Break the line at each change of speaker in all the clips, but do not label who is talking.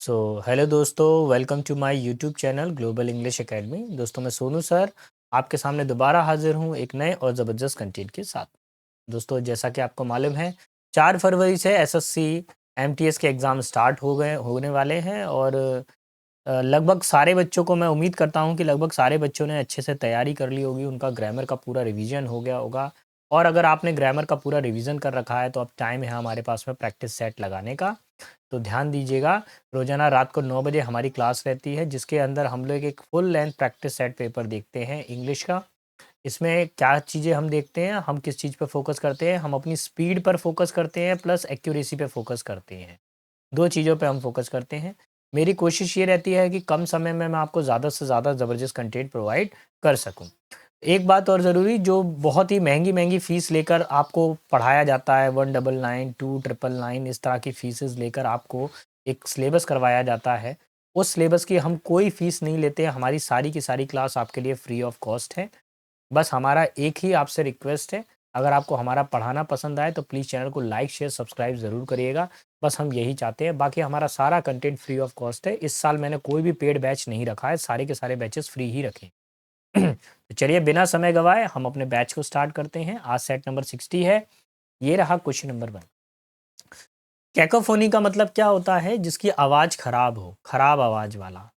सो hello दोस्तों, welcome to my YouTube channel global English academy. दोस्तों, मैं सोनू सर आपके सामने दोबारा हाजिर हूँ एक नए और ज़बरदस्त कंटेंट के साथ। दोस्तों, जैसा कि आपको मालूम है, 4 फरवरी से एसएससी एमटीएस के एग्ज़ाम स्टार्ट होने वाले हैं और लगभग सारे बच्चों को मैं उम्मीद करता हूँ कि लगभग सारे बच्चों ने अच्छे से तैयारी कर ली होगी, उनका ग्रामर का पूरा रिवीजन हो गया होगा। और अगर आपने ग्रामर का पूरा रिवीजन कर रखा है तो अब टाइम है हमारे पास में प्रैक्टिस सेट लगाने का। तो ध्यान दीजिएगा, रोज़ाना रात को 9 बजे हमारी क्लास रहती है जिसके अंदर हम लोग एक full length practice set paper देखते हैं इंग्लिश का। इसमें क्या चीज़ें हम देखते हैं, हम किस चीज़ पर फोकस करते हैं, हम अपनी स्पीड पर फोकस करते हैं प्लस एक्यूरेसी पे फोकस करते हैं। 2 चीज़ों पे हम फ़ोकस करते हैं। मेरी कोशिश ये रहती है कि कम समय में मैं आपको ज़्यादा से ज़्यादा ज़बरदस्त कंटेंट प्रोवाइड कर सकूँ। एक बात और ज़रूरी, जो बहुत ही महँगी-महँगी फ़ीस लेकर आपको पढ़ाया जाता है, 1999, 2999 इस तरह की फ़ीसेस लेकर आपको एक सिलेबस करवाया जाता है। उस सिलेबस की हम कोई फ़ीस नहीं लेते हैं, हमारी सारी की सारी क्लास आपके लिए फ्री ऑफ कॉस्ट है। बस हमारा एक ही आपसे रिक्वेस्ट है, अगर आपको हमारा पढ़ाना पसंद आए तो प्लीज़ चैनल को लाइक, शेयर, सब्सक्राइब ज़रूर करिएगा। बस हम यही चाहते हैं, बाकी हमारा सारा कंटेंट फ्री ऑफ कॉस्ट है। इस साल मैंने कोई भी पेड बैच नहीं रखा है, सारे के सारे बैचेस फ्री ही रखे हैं। तो चलिए बिना समय गवाए हम अपने बैच को स्टार्ट करते हैं। आज सेट नंबर 60 है। ये रहा क्वेश्चन नंबर 1। कैकोफोनी का मतलब क्या होता है? जिसकी आवाज़ खराब हो, खराब आवाज़ वाला।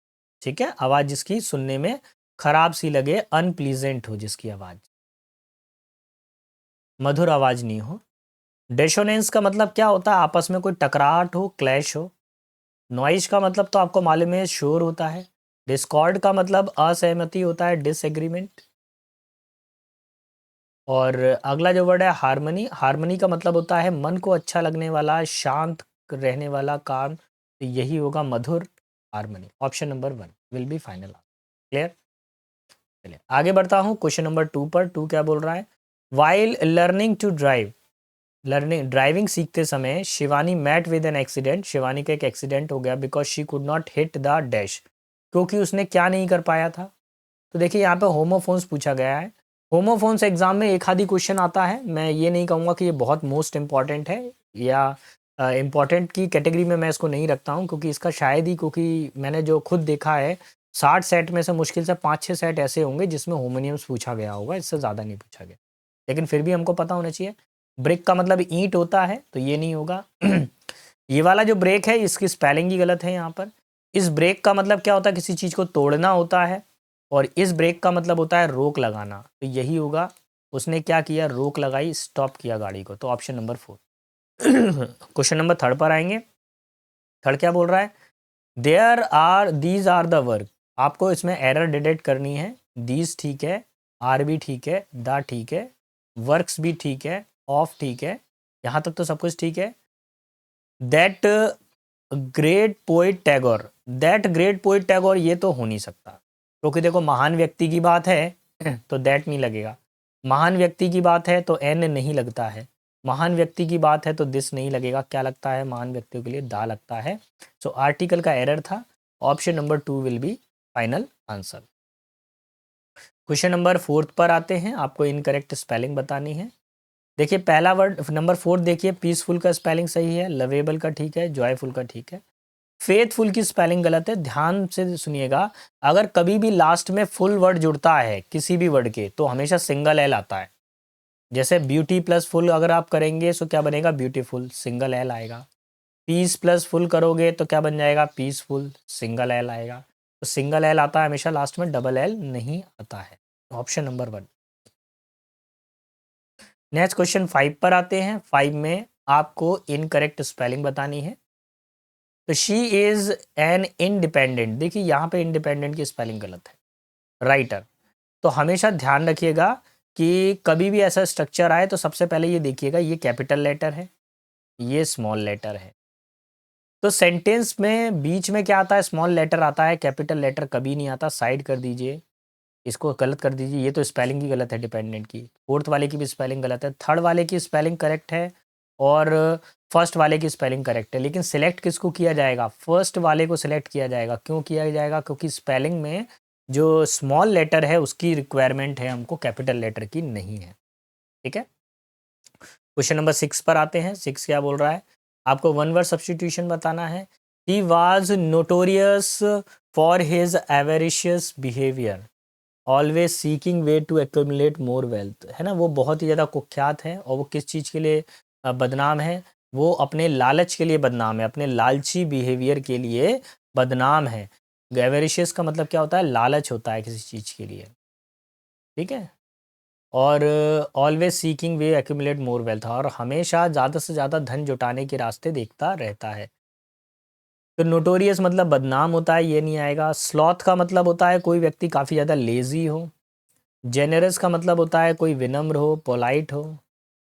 ठीक है? आवाज़ जिसकी सुनने में खराब सी लगे, अनप्लीजेंट हो जिसकी आवाज़, मधुर आवाज़ नहीं हो। डिसोनेंस का मतलब क्या होता है? आपस में कोई टकराहट हो, क्लैश हो। नॉइज़ का मतलब तो आपको मालूम है, शोर होता है। डिस्कॉर्ड का मतलब असहमति होता है, डिसएग्रीमेंट। और अगला जो वर्ड है हार्मनी, हार्मनी का मतलब होता है मन को अच्छा लगने वाला, शांत रहने वाला काम। तो यही होगा मधुर harmony. Option number 1 will be final. Clear? चलिए आगे बढ़ता हूँ क्वेश्चन नंबर 2 पर। 2 क्या बोल रहा है? While learning to drive, learning driving सीखते समय Shivani met with an accident, Shivani का एक एक्सीडेंट हो गया because she could not hit the dash, क्योंकि उसने क्या नहीं कर पाया था। तो देखिए यहाँ पे होमोफोन्स पूछा गया है। होमोफोन्स एग्जाम में एक आधी क्वेश्चन आता है, मैं ये नहीं कहूँगा कि ये बहुत मोस्ट इंपॉर्टेंट है या इम्पॉर्टेंट की कैटेगरी में मैं इसको नहीं रखता हूँ, क्योंकि इसका शायद ही, क्योंकि मैंने जो खुद देखा है 60 सेट में से मुश्किल से 5-6 सेट ऐसे होंगे जिसमें होमोनियम्स पूछा गया होगा, इससे ज़्यादा नहीं पूछा गया। लेकिन फिर भी हमको पता होना चाहिए। ब्रेक का मतलब ईंट होता है, तो ये नहीं होगा। ये वाला जो ब्रेक है इसकी स्पेलिंग ही गलत है यहाँ पर। इस ब्रेक का मतलब क्या होता है? किसी चीज़ को तोड़ना होता है। और इस ब्रेक का मतलब होता है रोक लगाना, तो यही होगा। उसने क्या किया? रोक लगाई, स्टॉप किया गाड़ी को। तो ऑप्शन नंबर 4। क्वेश्चन नंबर 3 पर आएंगे। थर्ड क्या बोल रहा है? There are these are the work, आपको इसमें एरर डिटेक्ट करनी है। दीज ठीक है, आर भी ठीक है, द ठीक है, वर्क्स भी ठीक है, ऑफ ठीक है, यहाँ तक तो सब कुछ ठीक है। That great poet Tagore, that great poet Tagore, ये तो हो नहीं सकता, क्योंकि देखो महान व्यक्ति की बात है तो दैट नहीं लगेगा। महान व्यक्ति की बात है तो एन नहीं लगता है। महान व्यक्ति की बात है तो दिस नहीं लगेगा। क्या लगता है? महान व्यक्तियों के लिए दा लगता है। सो आर्टिकल का एरर था। Option number 2 will be final answer. Question number 4 पर आते हैं। आपको इनकरेक्ट स्पेलिंग बतानी है। देखिए पहला वर्ड नंबर 4, देखिए पीसफुल का स्पेलिंग सही है, लवेबल का ठीक है, जॉयफुल का ठीक है। फेथफुल की स्पेलिंग गलत है। ध्यान से सुनिएगा, अगर कभी भी लास्ट में फुल वर्ड जुड़ता है किसी भी वर्ड के तो हमेशा सिंगल एल आता है। जैसे ब्यूटी प्लस फुल अगर आप करेंगे तो क्या बनेगा? ब्यूटीफुल, सिंगल एल आएगा। पीस प्लस फुल करोगे तो क्या बन जाएगा? पीसफुल, सिंगल एल आएगा। तो सिंगल एल आता है हमेशा लास्ट में, डबल एल नहीं आता है। Option number 1। नेक्स्ट क्वेश्चन 5 पर आते हैं। 5 में आपको इनकरेक्ट स्पेलिंग बतानी है। तो शी इज एन इंडिपेंडेंट, देखिए यहाँ पे इंडिपेंडेंट की स्पेलिंग गलत है, राइटर। तो हमेशा ध्यान रखिएगा कि कभी भी ऐसा स्ट्रक्चर आए तो सबसे पहले ये देखिएगा, ये कैपिटल लेटर है, ये स्मॉल लेटर है। तो सेंटेंस में बीच में क्या आता है? स्मॉल लेटर आता है, कैपिटल लेटर कभी नहीं आता। साइड कर दीजिए, इसको गलत कर दीजिए। ये तो स्पेलिंग ही गलत है डिपेंडेंट की। फोर्थ वाले की भी स्पेलिंग गलत है, थर्ड वाले की स्पेलिंग करेक्ट है, और फर्स्ट वाले की स्पेलिंग करेक्ट है। लेकिन सिलेक्ट किसको किया जाएगा? फर्स्ट वाले को सिलेक्ट किया जाएगा। क्यों किया जाएगा? क्योंकि स्पेलिंग में जो स्मॉल लेटर है उसकी रिक्वायरमेंट है हमको, कैपिटल लेटर की नहीं है। ठीक है। क्वेश्चन नंबर 6 पर आते हैं। 6 क्या बोल रहा है? आपको वन वर्ड सब्सटीट्यूशन बताना है। He was notorious for his avaricious behaviour, always seeking way to accumulate more wealth, है ना, वो बहुत ही ज़्यादा कुख्यात है। और वो किस चीज़ के लिए बदनाम है? वो अपने लालच के लिए बदनाम है, अपने लालची बिहेवियर के लिए बदनाम है। एवेरिशियस का मतलब क्या होता है? लालच होता है किसी चीज़ के लिए, ठीक है। और ऑलवेज सीकिंग वे एक्यूमुलेट मोर वेल्थ, और हमेशा ज़्यादा से ज़्यादा धन जुटाने के रास्ते देखता रहता है। तो नोटोरियस मतलब बदनाम होता है, ये नहीं आएगा। स्लॉथ का मतलब होता है कोई व्यक्ति काफ़ी ज़्यादा लेज़ी हो। जेनरस का मतलब होता है कोई विनम्र हो, पोलाइट हो।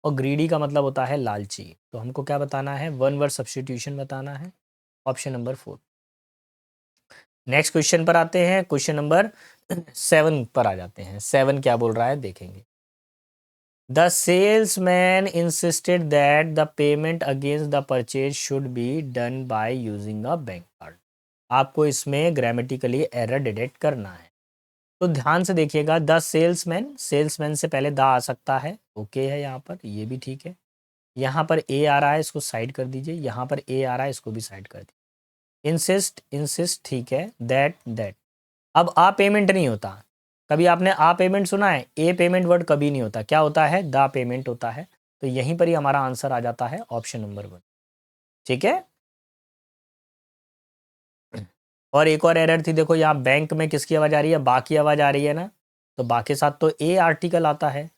और ग्रीडी का मतलब होता है लालची। तो हमको क्या बताना है? वन वर्ड सब्स्टिट्यूशन बताना है, ऑप्शन नंबर 4। नेक्स्ट क्वेश्चन पर आते हैं, क्वेश्चन नंबर 7 पर आ जाते हैं। 7 क्या बोल रहा है देखेंगे। The salesman insisted that the payment against the purchase should be done by using a bank card. आपको इसमें ग्रामेटिकली एरर डिटेक्ट करना है, तो ध्यान से देखिएगा। द सेल्समैन, सेल्समैन से पहले द आ सकता है, ओके है, यहाँ पर ये भी ठीक है। यहाँ पर ए आ रहा है, इसको साइड कर दीजिए। यहाँ पर ए आ रहा है, इसको भी साइड कर दीजिए। इंसिस्ट, इंसिस्ट ठीक है। That, that. अब आ पेमेंट नहीं होता। कभी आपने आ पेमेंट सुना है? ए पेमेंट वर्ड कभी नहीं होता। क्या होता है? द पेमेंट होता है। तो यहीं पर ही हमारा आंसर आ जाता है, ऑप्शन नंबर 1, ठीक है। और एक और एरर थी, देखो यहाँ बैंक में किसकी आवाज़ आ रही है? बा की आवाज़ आ रही है ना, तो बा के साथ तो ए आर्टिकल आता है,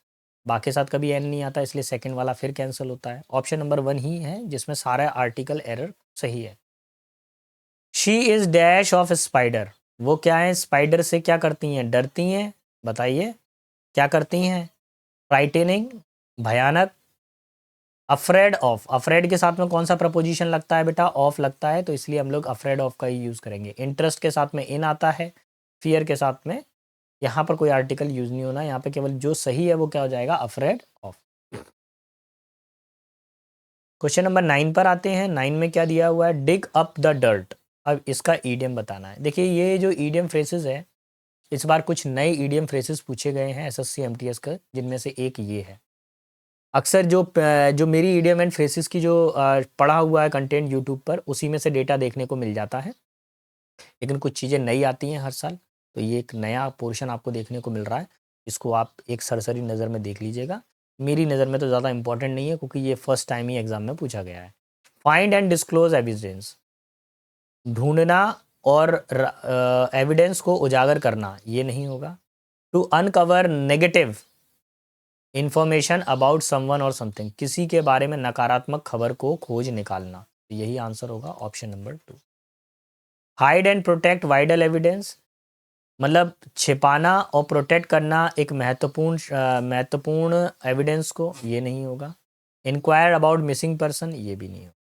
बा के साथ कभी एन नहीं आता, इसलिए सेकंड वाला फिर कैंसिल होता है। ऑप्शन नंबर 1 ही है जिसमें सारा आर्टिकल एरर सही है। She is dash of spider, वो क्या है? स्पाइडर से क्या करती हैं? डरती हैं। बताइए क्या करती हैं? फ्राइटेनिंग, भयानक, अफ्रेड ऑफ। अफ्रेड के साथ में कौन सा प्रपोजिशन लगता है बेटा? ऑफ लगता है, तो इसलिए हम लोग अफ्रेड ऑफ का ही यूज़ करेंगे। इंटरेस्ट के साथ में इन आता है, फियर के साथ में यहाँ पर कोई आर्टिकल यूज़ नहीं होना, यहाँ पे केवल जो सही है वो क्या हो जाएगा? Afraid of. क्वेश्चन नंबर 9 पर आते हैं। 9 में क्या दिया हुआ है? Dig up the dirt. अब इसका ईडियम बताना है। देखिए ये जो ईडियम फ्रेसेस है, इस बार कुछ नए ईडियम फ्रेसेस पूछे गए हैं एसएससी एमटीएस का, जिनमें से एक ये है। अक्सर जो मेरी ईडियम एंड फ्रेसेस की जो पढ़ा हुआ है कंटेंट यूट्यूब पर, उसी में से डेटा देखने को मिल जाता है, लेकिन कुछ चीज़ें नई आती हैं हर साल। तो ये एक नया पोर्शन आपको देखने को मिल रहा है, इसको आप एक सरसरी नज़र में देख लीजिएगा। मेरी नज़र में तो ज़्यादा इंपॉर्टेंट नहीं है, क्योंकि ये फर्स्ट टाइम ही एग्जाम में पूछा गया है। फाइंड एंड डिस्क्लोज एविडेंस, ढूंढना और एविडेंस को उजागर करना, ये नहीं होगा। To uncover negative information about someone or something, किसी के बारे में नकारात्मक खबर को खोज निकालना, यही आंसर होगा, option number 2। Hide and protect vital evidence, मतलब छिपाना और प्रोटेक्ट करना एक महत्वपूर्ण एविडेंस को, ये नहीं होगा। इंक्वायर अबाउट मिसिंग पर्सन, ये भी नहीं होगा,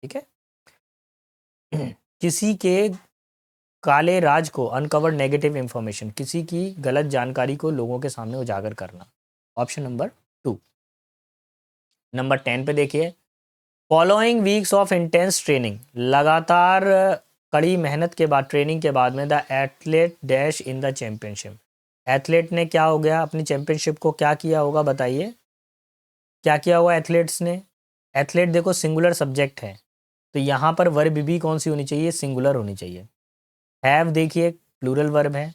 ठीक है। किसी के काले राज को, अनकवर नेगेटिव इंफॉर्मेशन, किसी की गलत जानकारी को लोगों के सामने उजागर करना, ऑप्शन नंबर 2। नंबर 10 पे देखिए। Following weeks of intense training, लगातार कड़ी मेहनत के बाद, ट्रेनिंग के बाद में, the athlete dash in the championship, athlete ने क्या हो गया? अपनी चैंपियनशिप को क्या किया होगा? बताइए क्या किया होगा एथलीट्स ने? एथलीट देखो सिंगुलर सब्जेक्ट है, तो यहाँ पर वर्ब भी कौन सी होनी चाहिए? सिंगुलर होनी चाहिए। हैव देखिए प्लूरल वर्ब है,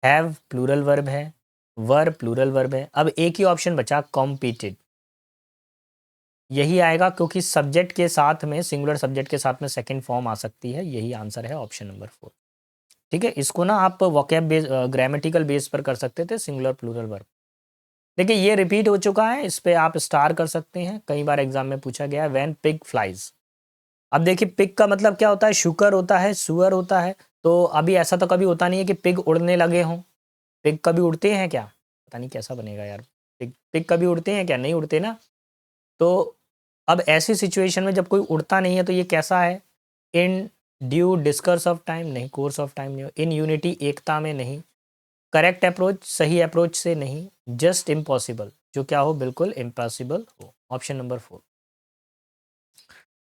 हैव प्लूरल वर्ब है, वर प्लूरल वर्ब है। अब एक ही ऑप्शन बचा, कॉम्पीटेड, यही आएगा, क्योंकि सब्जेक्ट के साथ में, सिंगुलर सब्जेक्ट के साथ में सेकंड फॉर्म आ सकती है। यही आंसर है, ऑप्शन नंबर 4, ठीक है। इसको ना आप वोकैब बेस, ग्रामेटिकल बेस पर कर सकते थे, सिंगुलर प्लूरल वर्ब। देखिए ये रिपीट हो चुका है, इस पे आप स्टार कर सकते हैं, कई बार एग्जाम में पूछा गया है। व्हेन पिग फ्लाइज, अब देखिए पिग का मतलब क्या होता है? शुकर होता है, सुअर होता है। तो अभी ऐसा तो कभी होता नहीं है कि पिग उड़ने लगे हों। पिग कभी उड़ते हैं क्या? पता नहीं कैसा बनेगा यार। पिग पिग कभी उड़ते हैं क्या? नहीं उड़ते ना। तो अब ऐसी सिचुएशन में जब कोई उड़ता नहीं है, तो ये कैसा है? इन ड्यू डिस्कर्स ऑफ टाइम, नहीं, कोर्स ऑफ टाइम नहीं हो। इन यूनिटी, एकता में नहीं। करेक्ट अप्रोच, सही अप्रोच से नहीं। जस्ट इम्पॉसिबल, जो क्या हो? बिल्कुल इम्पॉसिबल हो, ऑप्शन नंबर 4।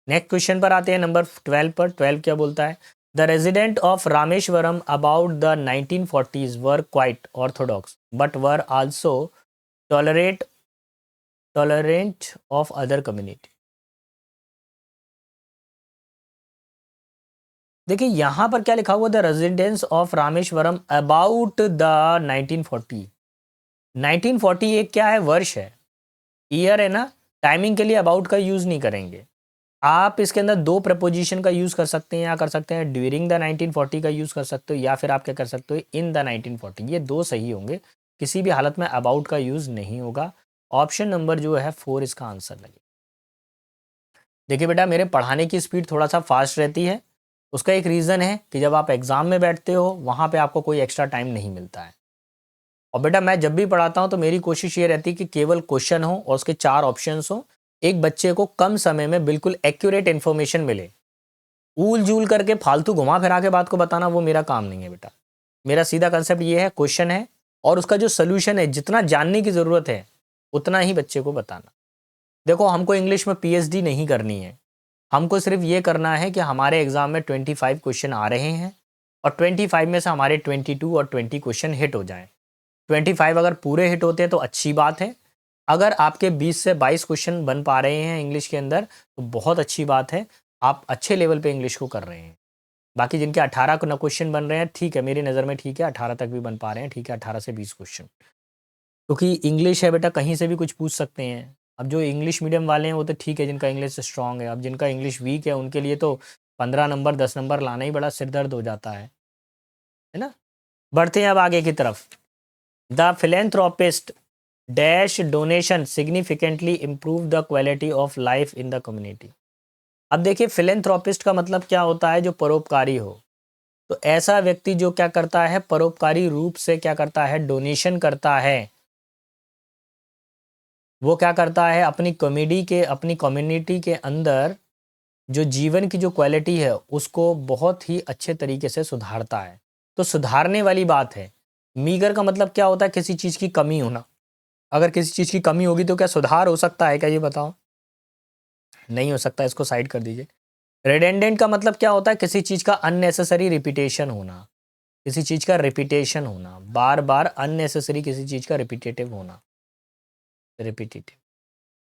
नेक्स्ट क्वेश्चन पर आते हैं, नंबर 12 पर। 12 क्या बोलता है? The resident of Rameswaram about the 1940s were quite Orthodox but were also tolerate tolerant of other community. देखिए यहाँ पर क्या लिखा हुआ, the residence of Rameswaram about the 1940। 1940 एक क्या है, वर्ष है, ईयर है ना। टाइमिंग के लिए अबाउट का यूज़ नहीं करेंगे आप। इसके अंदर दो प्रपोजिशन का यूज़ कर सकते हैं, या कर सकते हैं ड्यूरिंग द 1940 का यूज़ कर सकते हो, या फिर आप क्या कर सकते हो, इन द 1940। ये दो सही होंगे, किसी भी हालत में अबाउट का यूज़ नहीं होगा। ऑप्शन नंबर जो है 4 इसका आंसर लगेगा। देखिए बेटा, मेरे पढ़ाने की स्पीड थोड़ा सा फास्ट रहती है। उसका एक रीज़न है कि जब आप एग्ज़ाम में बैठते हो वहाँ पे आपको कोई एक्स्ट्रा टाइम नहीं मिलता है। और बेटा मैं जब भी पढ़ाता हूँ तो मेरी कोशिश ये रहती है कि केवल क्वेश्चन हो और उसके 4 ऑप्शंस हो, एक बच्चे को कम समय में बिल्कुल एक्यूरेट इन्फॉर्मेशन मिले। ऊल-जूल करके फालतू घुमा फिरा के बात को बताना वो मेरा काम नहीं है बेटा। मेरा सीधा कंसेप्ट ये है, क्वेश्चन है और उसका जो सॉल्यूशन है, जितना जानने की ज़रूरत है उतना ही बच्चे को बताना। देखो हमको इंग्लिश में पीएचडी नहीं करनी है, हमको सिर्फ ये करना है कि हमारे एग्ज़ाम में 25 क्वेश्चन आ रहे हैं और 25 में से हमारे 22 और 20 क्वेश्चन हिट हो जाएँ। 25 अगर पूरे हिट होते हैं तो अच्छी बात है। अगर आपके 20 से 22 क्वेश्चन बन पा रहे हैं इंग्लिश के अंदर तो बहुत अच्छी बात है, आप अच्छे लेवल पे इंग्लिश को कर रहे हैं। बाकी जिनके 18 न क्वेश्चन बन रहे हैं, ठीक है, मेरी नज़र में ठीक है, 18 तक भी बन पा रहे हैं, ठीक है, 18 से 20 क्वेश्चन। क्योंकि इंग्लिश है बेटा, कहीं से भी कुछ पूछ सकते हैं। अब जो इंग्लिश मीडियम वाले हैं वो तो ठीक है, जिनका इंग्लिश स्ट्रॉन्ग है। अब जिनका इंग्लिश वीक है उनके लिए तो 15 नंबर 10 नंबर लाना ही बड़ा सिरदर्द हो जाता है ना। बढ़ते हैं अब आगे की तरफ। The philanthropist dash donation significantly improve the quality of life in the community. अब देखिए फिलेंथ्रोपिस्ट का मतलब क्या होता है, जो परोपकारी हो। तो ऐसा व्यक्ति जो क्या करता है, परोपकारी रूप से क्या करता है, डोनेशन करता है। वो क्या करता है, अपनी कम्युनिटी के अंदर जो जीवन की जो क्वालिटी है उसको बहुत ही अच्छे तरीके से सुधारता है। तो सुधारने वाली बात है। मीगर का मतलब क्या होता है, किसी चीज़ की कमी होना। अगर किसी चीज़ की कमी होगी तो क्या सुधार हो सकता है क्या, ये बताओ। नहीं हो सकता, इसको साइड कर दीजिए। रिडेंडेंट का मतलब क्या होता है, किसी चीज़ का अननेसेसरी रिपीटेशन होना। किसी चीज़ का रिपीटेशन होना, बार बार अननेसेसरी किसी चीज़ का रिपीटेटिव होना, रिपीटेटिव।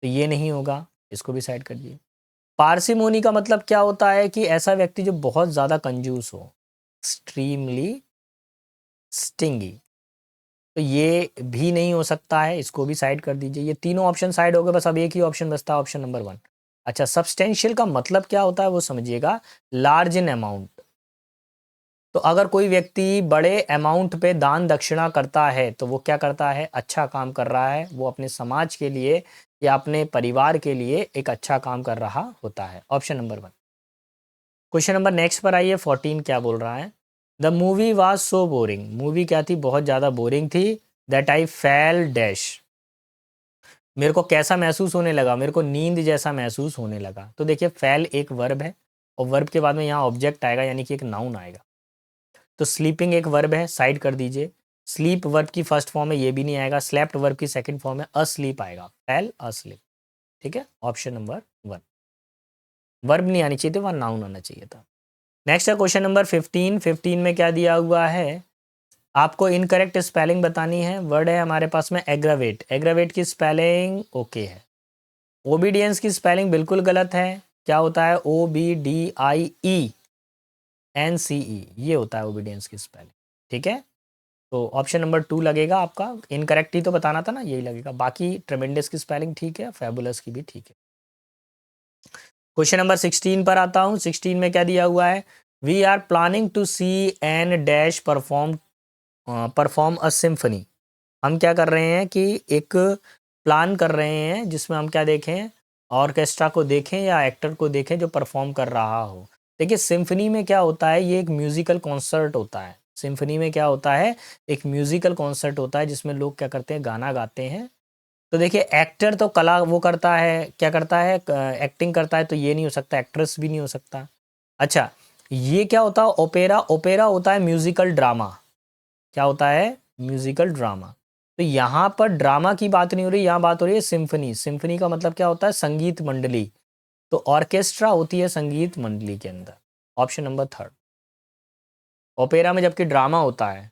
तो ये नहीं होगा, इसको भी साइड कर दीजिए। पार्सिमोनी का मतलब क्या होता है, कि ऐसा व्यक्ति जो बहुत ज़्यादा कंजूस हो, एक्सट्रीमली स्टिंगी। तो ये भी नहीं हो सकता है, इसको भी साइड कर दीजिए। ये तीनों ऑप्शन साइड हो गए, बस अब एक ही ऑप्शन बचता है, ऑप्शन नंबर 1। अच्छा, सब्सटेंशियल का मतलब क्या होता है वो समझिएगा, लार्ज इन अमाउंट। तो अगर कोई व्यक्ति बड़े अमाउंट पे दान दक्षिणा करता है तो वो क्या करता है, अच्छा काम कर रहा है, वो अपने समाज के लिए या अपने परिवार के लिए एक अच्छा काम कर रहा होता है। Option number 1। Question number next पर आइए, 14 क्या बोल रहा है। The movie was so boring. Movie क्या थी, बहुत ज़्यादा बोरिंग थी। That I fail dash. मेरे को कैसा महसूस होने लगा, मेरे को नींद जैसा महसूस होने लगा। तो देखिए फेल एक वर्ब है और वर्ब के बाद में यहाँ ऑब्जेक्ट आएगा, यानी कि एक नाउन आएगा। तो स्लीपिंग एक वर्ब है, साइड कर दीजिए। स्लीप वर्ब की फर्स्ट फॉर्म है, ये भी नहीं आएगा। स्लेप्ट वर्ब की सेकंड फॉर्म है, अस्लीप आएगा। Fail asleep. ठीक है, ऑप्शन नंबर 1। वर्ब नहीं आनी चाहिए थी, वहाँ नाउन आना चाहिए था। नेक्स्ट है क्वेश्चन नंबर 15। 15 में क्या दिया हुआ है, आपको इनकरेक्ट स्पेलिंग बतानी है। वर्ड है हमारे पास में एग्रावेट। एग्रावेट की स्पेलिंग ओके है। ओबीडियंस की स्पेलिंग बिल्कुल गलत है। क्या होता है, OBDIENCE, ये होता है ओबीडियंस की स्पेलिंग। ठीक है, तो ऑप्शन नंबर 2 लगेगा आपका। इनकरेक्ट ही तो बताना था ना, यही लगेगा। बाकी ट्रेमेंडस की स्पेलिंग ठीक है, फैबुलस की भी ठीक है। क्वेश्चन नंबर 16 पर आता हूँ। 16 में क्या दिया हुआ है, we are planning to see an dash perform a symphony. हम क्या कर रहे हैं कि एक प्लान कर रहे हैं जिसमें हम क्या देखें, ऑर्केस्ट्रा को देखें या एक्टर को देखें जो परफॉर्म कर रहा हो। देखिए सिम्फनी में क्या होता है, ये एक म्यूजिकल कॉन्सर्ट होता है। सिम्फनी में क्या होता है, एक म्यूजिकल कॉन्सर्ट होता है जिसमें लोग क्या करते हैं, गाना गाते हैं। तो देखिए एक्टर तो कला वो करता है, क्या करता है, एक्टिंग करता है, तो ये नहीं हो सकता। एक्ट्रेस भी नहीं हो सकता। अच्छा, ये क्या होता है, ओपेरा। ओपेरा होता है म्यूजिकल ड्रामा। क्या होता है, म्यूजिकल ड्रामा। तो यहाँ पर ड्रामा की बात नहीं हो रही, यहाँ बात हो रही है सिम्फनी। सिम्फनी का मतलब क्या होता है, संगीत मंडली। तो ऑर्केस्ट्रा होती है संगीत मंडली के अंदर। Option number 3। ओपेरा में जबकि ड्रामा होता है।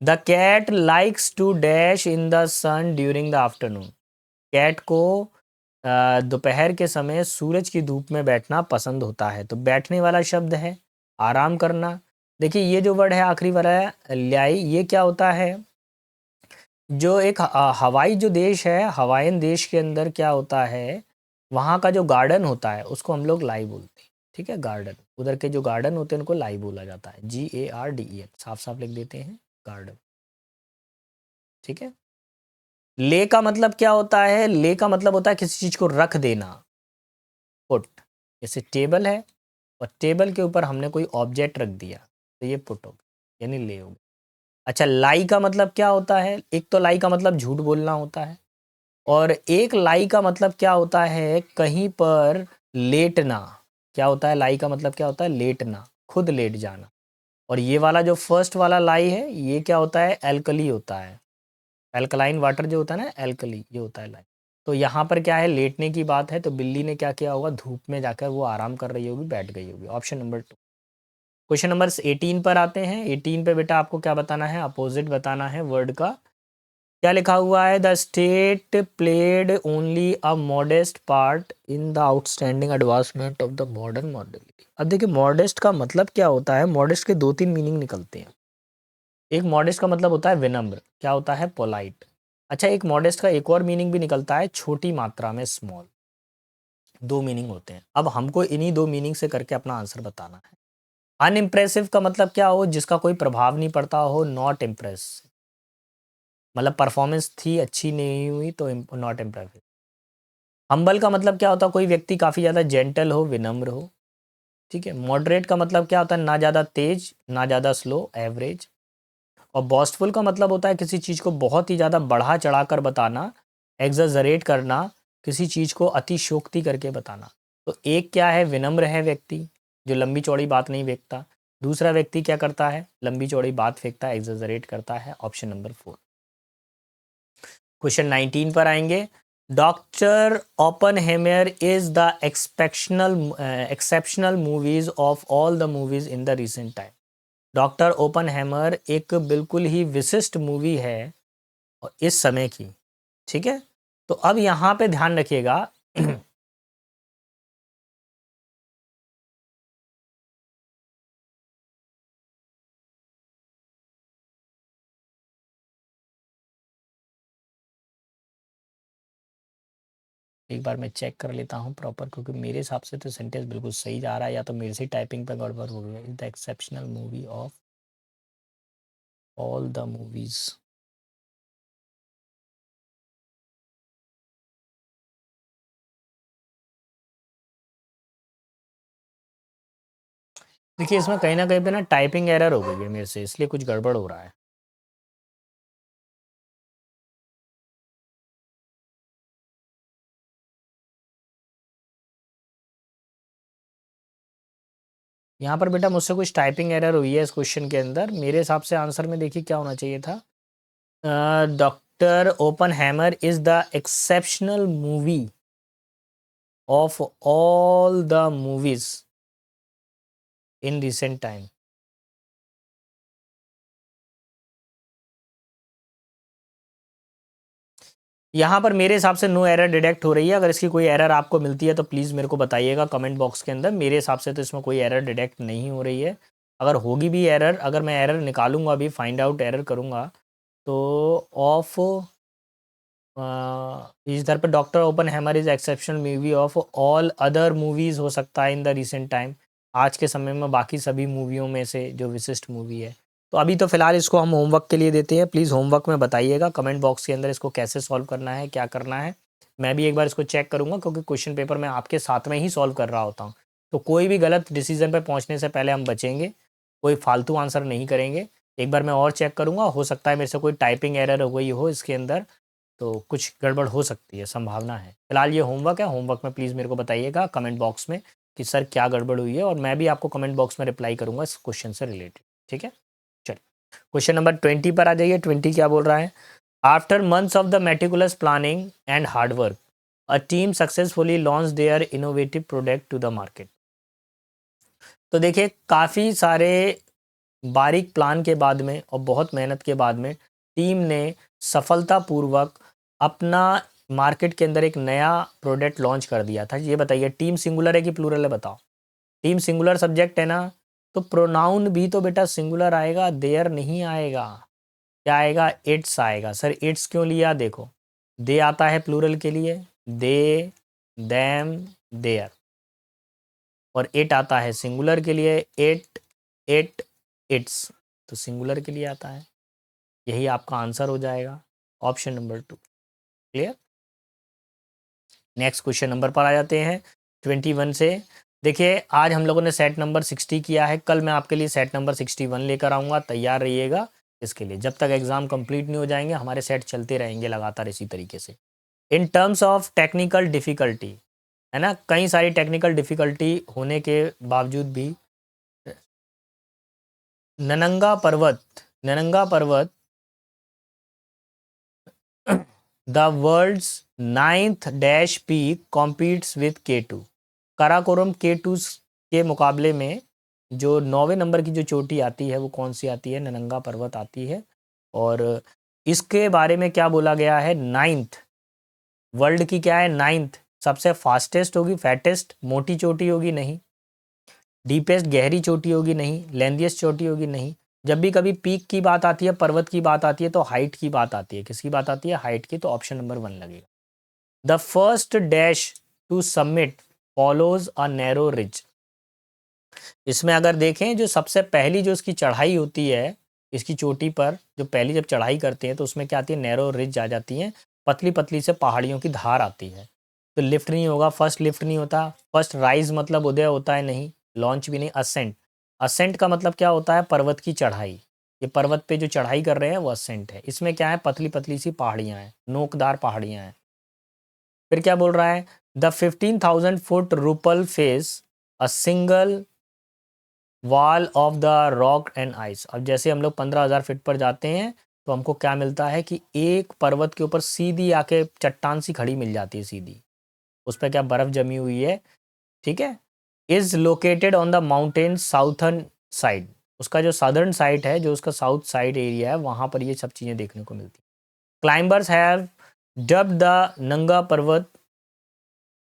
The cat likes to dash in the sun during the afternoon. Cat को दोपहर के समय सूरज की धूप में बैठना पसंद होता है। तो बैठने वाला शब्द है आराम करना। देखिए ये जो वर्ड है आखिरी वाला है ल्याई, ये क्या होता है, जो एक हवाई जो देश है, हवाईन देश के अंदर क्या होता है, वहाँ का जो गार्डन होता है उसको हम लोग लाई बोलते हैं। ठीक है, गार्डन, उधर के जो गार्डन होते हैं उनको लाई बोला जाता है, GARDEN, साफ साफ लिख देते हैं, गार्डन। ठीक है। ले का मतलब क्या होता है, ले का मतलब होता है किसी चीज को रख देना, पुट। जैसे टेबल है और टेबल के ऊपर हमने कोई ऑब्जेक्ट रख दिया तो ये पुट हो गया, यानी ले हो गया। अच्छा, लाई का मतलब क्या होता है, एक तो लाई का मतलब झूठ बोलना होता है, और एक लाई का मतलब क्या होता है, कहीं पर लेटना। क्या होता है, लाई का मतलब क्या होता है, लेटना, खुद लेट जाना। और ये वाला जो फर्स्ट वाला लाई है ये क्या होता है, एल्कली होता है, एल्कलाइन वाटर जो होता है ना, एल्कली, ये होता है लाई। तो यहाँ पर क्या है, लेटने की बात है, तो बिल्ली ने क्या किया होगा, धूप में जाकर वो आराम कर रही होगी, बैठ गई होगी। Option number 2। क्वेश्चन नंबर 18 पर आते हैं। 18 पे बेटा आपको क्या बताना है, अपोजिट बताना है वर्ड का। क्या लिखा हुआ है, the state played only a modest part in the outstanding advancement of the modern modernity. अब देखिए मॉडेस्ट का मतलब क्या होता है, मॉडेस्ट के दो तीन मीनिंग निकलते हैं। एक मॉडेस्ट का मतलब होता है विनम्र, क्या होता है, पोलाइट। अच्छा, एक मॉडेस्ट का एक और मीनिंग भी निकलता है, छोटी मात्रा में, स्मॉल। दो मीनिंग होते हैं। अब हमको इन्हीं दो मीनिंग से करके अपना आंसर बताना है। अनइम्प्रेसिव का मतलब क्या हो, जिसका कोई प्रभाव नहीं पड़ता हो, नॉट इम्प्रेस, मतलब परफॉर्मेंस थी अच्छी नहीं हुई तो नॉट इम्प्रेसिव। हम्बल का मतलब क्या होता है, कोई व्यक्ति काफ़ी ज़्यादा जेंटल हो, विनम्र हो। ठीक है। मॉडरेट का मतलब क्या होता है, ना ज़्यादा तेज ना ज़्यादा स्लो, एवरेज। और बॉस्टफुल का मतलब होता है किसी चीज़ को बहुत ही ज़्यादा बढ़ा चढ़ा कर बताना, एग्जजरेट करना, किसी चीज़ को अतिशयोक्ति करके बताना। तो एक क्या है, विनम्र है व्यक्ति, जो लंबी चौड़ी बात नहीं फेंकता। दूसरा व्यक्ति क्या करता है, लंबी चौड़ी बात फेंकता है, एग्जजरेट करता है। Option number 4। क्वेश्चन 19 पर आएंगे। Doctor Oppenheimer is the exceptional movies of all the movies in the recent time. Doctor Oppenheimer एक बिल्कुल ही विशिष्ट मूवी है और इस समय की। ठीक है। तो अब यहाँ पे ध्यान रखिएगा एक बार मैं चेक कर लेता हूँ प्रॉपर, क्योंकि मेरे हिसाब से तो सेंटेंस बिल्कुल सही जा रहा है, या तो मेरे से टाइपिंग पे गड़बड़ हो गया। Is the exceptional movie of all the movies. देखिए इसमें कहीं ना कहीं पे ना टाइपिंग एरर हो गई है मेरे से, इसलिए कुछ गड़बड़ हो रहा है। यहाँ पर बेटा मुझसे कुछ टाइपिंग एरर हुई है इस क्वेश्चन के अंदर। मेरे हिसाब से आंसर में देखिए क्या होना चाहिए था, doctor Oppenheimer is the exceptional movie of all the movies in recent time. यहाँ पर मेरे हिसाब से नो एरर डिटेक्ट हो रही है। अगर इसकी कोई एरर आपको मिलती है तो प्लीज़ मेरे को बताइएगा कमेंट बॉक्स के अंदर। मेरे हिसाब से तो इसमें कोई एरर डिटेक्ट नहीं हो रही है। अगर होगी भी एरर, अगर मैं एरर निकालूंगा अभी, फाइंड आउट एरर करूँगा, तो ऑफ इस इधर पे doctor Oppenheimer is exceptional movie of all other movies हो सकता है इन द रिसेंट टाइम, आज के समय में बाकी सभी मूवियों में से जो विशिष्ट मूवी है। तो अभी तो फ़िलहाल इसको हम होमवर्क के लिए देते हैं। प्लीज़ होमवर्क में बताइएगा कमेंट बॉक्स के अंदर इसको कैसे सॉल्व करना है, क्या करना है। मैं भी एक बार इसको चेक करूँगा, क्योंकि क्वेश्चन पेपर मैं आपके साथ में ही सॉल्व कर रहा होता हूँ। तो कोई भी गलत डिसीजन पर पहुँचने से पहले हम बचेंगे, कोई फालतू आंसर नहीं करेंगे। एक बार मैं और चेक करूँगा, हो सकता है मेरे से कोई टाइपिंग एरर हो गई हो इसके अंदर, तो कुछ गड़बड़ हो सकती है, संभावना है। फिलहाल ये होमवर्क है, होमवर्क में प्लीज़ मेरे को बताइएगा कमेंट बॉक्स में कि सर क्या गड़बड़ हुई है, और मैं भी आपको कमेंट बॉक्स में रिप्लाई करूँगा इस क्वेश्चन से रिलेटेड। ठीक है, चलिए क्वेश्चन नंबर 20 पर आ जाइए। 20 क्या बोल रहा है, after months of the meticulous planning and hard work a team successfully launch their innovative product to the market. तो देखिए काफ़ी सारे बारीक प्लान के बाद में और बहुत मेहनत के बाद में टीम ने सफलतापूर्वक अपना मार्केट के अंदर एक नया प्रोडक्ट लॉन्च कर दिया था। ये बताइए टीम सिंगुलर है कि प्लूरल है, बताओ। टीम सिंगुलर सब्जेक्ट है ना, तो प्रोनाउन भी तो बेटा सिंगुलर आएगा, देयर नहीं आएगा। क्या आएगा? इट्स आएगा। सर इट्स क्यों लिया? देखो दे आता है प्लूरल के लिए, दे, देम, देयर, और इट आता है सिंगुलर के लिए, इट, इट्स, तो सिंगुलर के लिए आता है। यही आपका आंसर हो जाएगा, option number 2। Clear? Next question number पर आ जाते हैं 21 से। देखिए आज हम लोगों ने सेट नंबर 60 किया है, कल मैं आपके लिए सेट नंबर 61 लेकर आऊँगा, तैयार रहिएगा इसके लिए। जब तक एग्ज़ाम कंप्लीट नहीं हो जाएंगे हमारे सेट चलते रहेंगे लगातार इसी तरीके से। In terms of technical difficulty, है ना, कई सारी टेक्निकल डिफ़िकल्टी होने के बावजूद भी Nanga Parbat the world's 9th dash peak competes with K2। Karakoram K2 के मुकाबले में जो 9वें नंबर की जो चोटी आती है वो कौन सी आती है? ननंगा पर्वत आती है। और इसके बारे में क्या बोला गया है? 9th, वर्ल्ड की क्या है? 9th, सबसे फास्टेस्ट होगी, फैटेस्ट, मोटी चोटी होगी नहीं, डीपेस्ट गहरी चोटी होगी नहीं, लेंथीएस्ट चोटी होगी नहीं। जब भी कभी पीक की बात आती है, पर्वत की बात आती है, तो हाइट की बात आती है। किसकी बात आती है? हाइट की, तो ऑप्शन नंबर 1 लगेगा। The first dash to summit follows a narrow ridge. इसमें अगर देखें जो सबसे पहली जो इसकी चढ़ाई होती है, इसकी चोटी पर जो पहली जब चढ़ाई करते हैं तो उसमें क्या आती है? नैरो रिज आ जाती है, पतली पतली से पहाड़ियों की धार आती है। तो लिफ्ट नहीं होगा, फर्स्ट लिफ्ट नहीं होता। फर्स्ट राइज मतलब उदय होता है नहीं, लॉन्च भी नहीं। असेंट, असेंट का मतलब क्या होता है? पर्वत की चढ़ाई। ये पर्वत पे जो चढ़ाई कर रहे हैं वो असेंट है। इसमें क्या है? पतली पतली सी पहाड़ियाँ हैं, नोकदार पहाड़ियाँ हैं। फिर क्या बोल रहा है? The 15,000 foot Rupal face a single wall of the rock and ice. अब जैसे हम लोग 15,000 फीट पर जाते हैं तो हमको क्या मिलता है कि एक पर्वत के ऊपर सीधी आके चट्टान सी खड़ी मिल जाती है सीधी, उस पर क्या बर्फ जमी हुई है, ठीक है। Is located on the mountain southern side, उसका जो सदर्न साइड है, जो उसका साउथ साइड एरिया है, वहाँ पर ये सब चीज़ें देखने को मिलती हैं। Climbers have dubbed the Nanga Parbat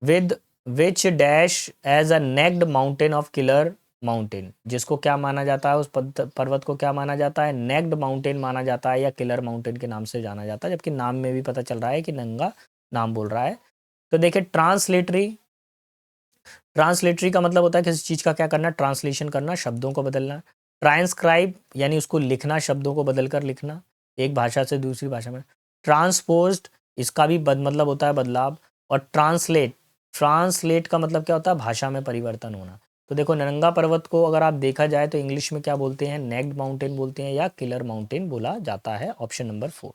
with which dash as a naked mountain of killer mountain. जिसको क्या माना जाता है? उस पर्वत को क्या माना जाता है? नेक्ड माउंटेन माना जाता है या किलर माउंटेन के नाम से जाना जाता है, जबकि नाम में भी पता चल रहा है कि नंगा नाम बोल रहा है। तो देखिए ट्रांसलेटरी, ट्रांसलेटरी का मतलब होता है किसी चीज़ का क्या करना? ट्रांसलेशन करना, शब्दों को बदलना। ट्रांसक्राइब यानी उसको लिखना, शब्दों को बदल कर लिखना एक भाषा से दूसरी भाषा में। ट्रांसपोज्ड, इसका भी मतलब होता है बदलाव। और ट्रांसलेट, ट्रांसलेट का मतलब क्या होता है? भाषा में परिवर्तन होना। तो देखो नरंगा पर्वत को अगर आप देखा जाए तो इंग्लिश में क्या बोलते हैं? नेक्ड माउंटेन बोलते हैं या किलर माउंटेन बोला जाता है, ऑप्शन नंबर 4।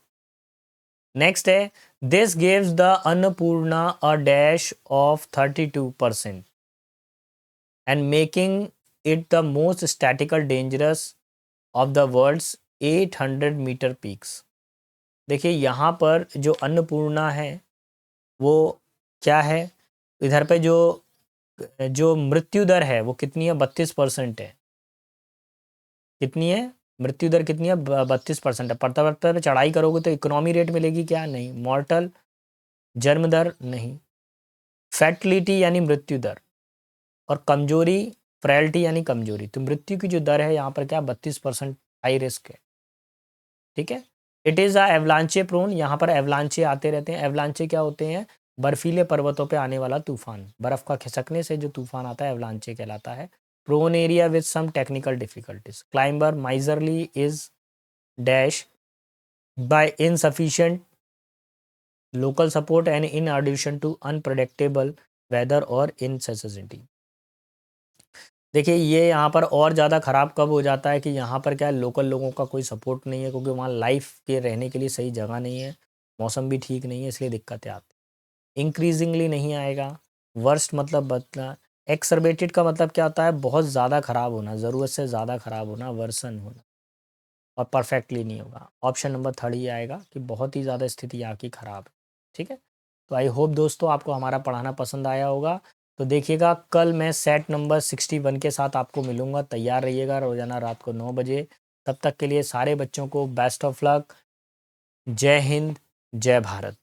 नेक्स्ट है this gives the Annapurna a dash of 32% and making it the most statical dangerous of the world's 800 metre peaks. देखिए यहाँ पर जो अन्नपूर्णा है वो क्या है? इधर पे जो जो मृत्यु दर है वो कितनी है? 32% है। कितनी है मृत्यु दर? कितनी है? 32% है। पर्वत पर चढ़ाई करोगे तो इकोनॉमी रेट मिलेगी क्या? नहीं। मॉर्टल जन्म दर नहीं। फैटलिटी यानी मृत्यु दर, और कमजोरी फ्रैलिटी यानी कमजोरी। तो मृत्यु की जो दर है यहाँ पर क्या? 32% हाई रिस्क है, ठीक है। It is a avalanche prone, यहाँ पर एवलांचे आते रहते हैं। एवलांचे क्या होते हैं? बर्फीले पर्वतों पे आने वाला तूफान, बर्फ का खिसकने से जो तूफान आता है एवलांचे कहलाता है। Prone area with some technical difficulties. Climber miserly is dash by insufficient local support and in addition to unpredictable weather और इनसेसिटी। देखिए ये यहाँ पर और ज़्यादा ख़राब कब हो जाता है कि यहाँ पर क्या है? लोकल लोगों का कोई सपोर्ट नहीं है, क्योंकि वहाँ लाइफ के रहने के लिए सही जगह नहीं है, मौसम भी ठीक नहीं है, इसलिए दिक्कतें आती। इंक्रीजिंगली नहीं आएगा। वर्स्ट मतलब बदला। एक्सरबेटेड का मतलब क्या होता है? बहुत ज़्यादा ख़राब होना, ज़रूरत से ज़्यादा ख़राब होना, वर्सन होना। और परफेक्टली नहीं होगा। ऑप्शन नंबर 3 ही आएगा कि बहुत ही ज़्यादा स्थिति यहाँ की ख़राब है, ठीक है। तो आई होप दोस्तों आपको हमारा पढ़ाना पसंद आया होगा। तो देखिएगा कल मैं सेट नंबर 61 के साथ आपको मिलूँगा, तैयार रहिएगा रोज़ाना रात को 9 बजे। तब तक के लिए सारे बच्चों को बेस्ट ऑफ लक। जय हिंद, जय भारत।